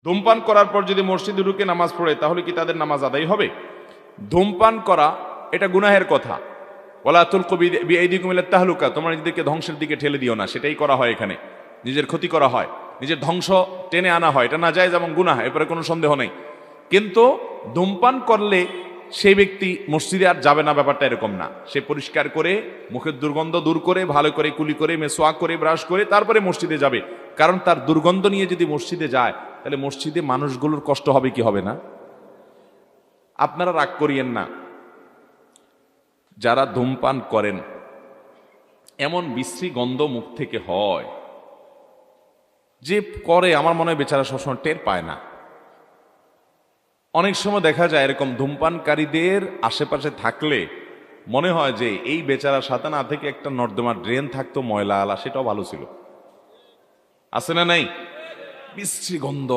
ধূমপান করার পর যদি মসজিদে ঢুকে নামাজ পড়ে তাহলে কি তাদের নামাজ আদায় হবে? ধূমপান করা এটা গুনাহের কথা। ওয়ালা তুলকু বিআইদিকুম ইলা তাহলুকা, তোমরা নিজেদেরকে ধ্বংসের দিকে ঠেলে দিও না, সেটাই করা হয়। এখানে নিজের ক্ষতি করা হয়, নিজের ধ্বংস টেনে আনা হয়। এটা নাজায়েজ এবং গুনাহ, এরপরে কোনো সন্দেহ নেই। কিন্তু ধূমপান করলে সেই ব্যক্তি মসজিদে আর যাবে না, ব্যাপারটা এরকম না। সে পরিষ্কার করে মুখের দুর্গন্ধ দূর করে ভালো করে কুলি করে মেসওয়াক করে ব্রাশ করে তারপরে মসজিদে যাবে। কারণ তার দুর্গন্ধ নিয়ে যদি মসজিদে যায় তাহলে মসজিদে মানুষগুলোর কষ্ট হবে কি হবে না? আপনারা রাগ করিয়েন না, যারা ধূমপান করেন এমন বিশ্রী গন্ধ মুখ থেকে হয় যে করে, আমার মনে হয় বেচারা সবসময় টের পায় না। অনেক সময় দেখা যায় এরকম ধূমপানকারীদের আশেপাশে থাকলে মনে হয় যে এই বেচারার সাথে না থেকে একটা নর্দমা ড্রেন থাকতো ময়লা আলা, সেটাও ভালো ছিল। আছে না নাই? বিশ্রী গন্ধ।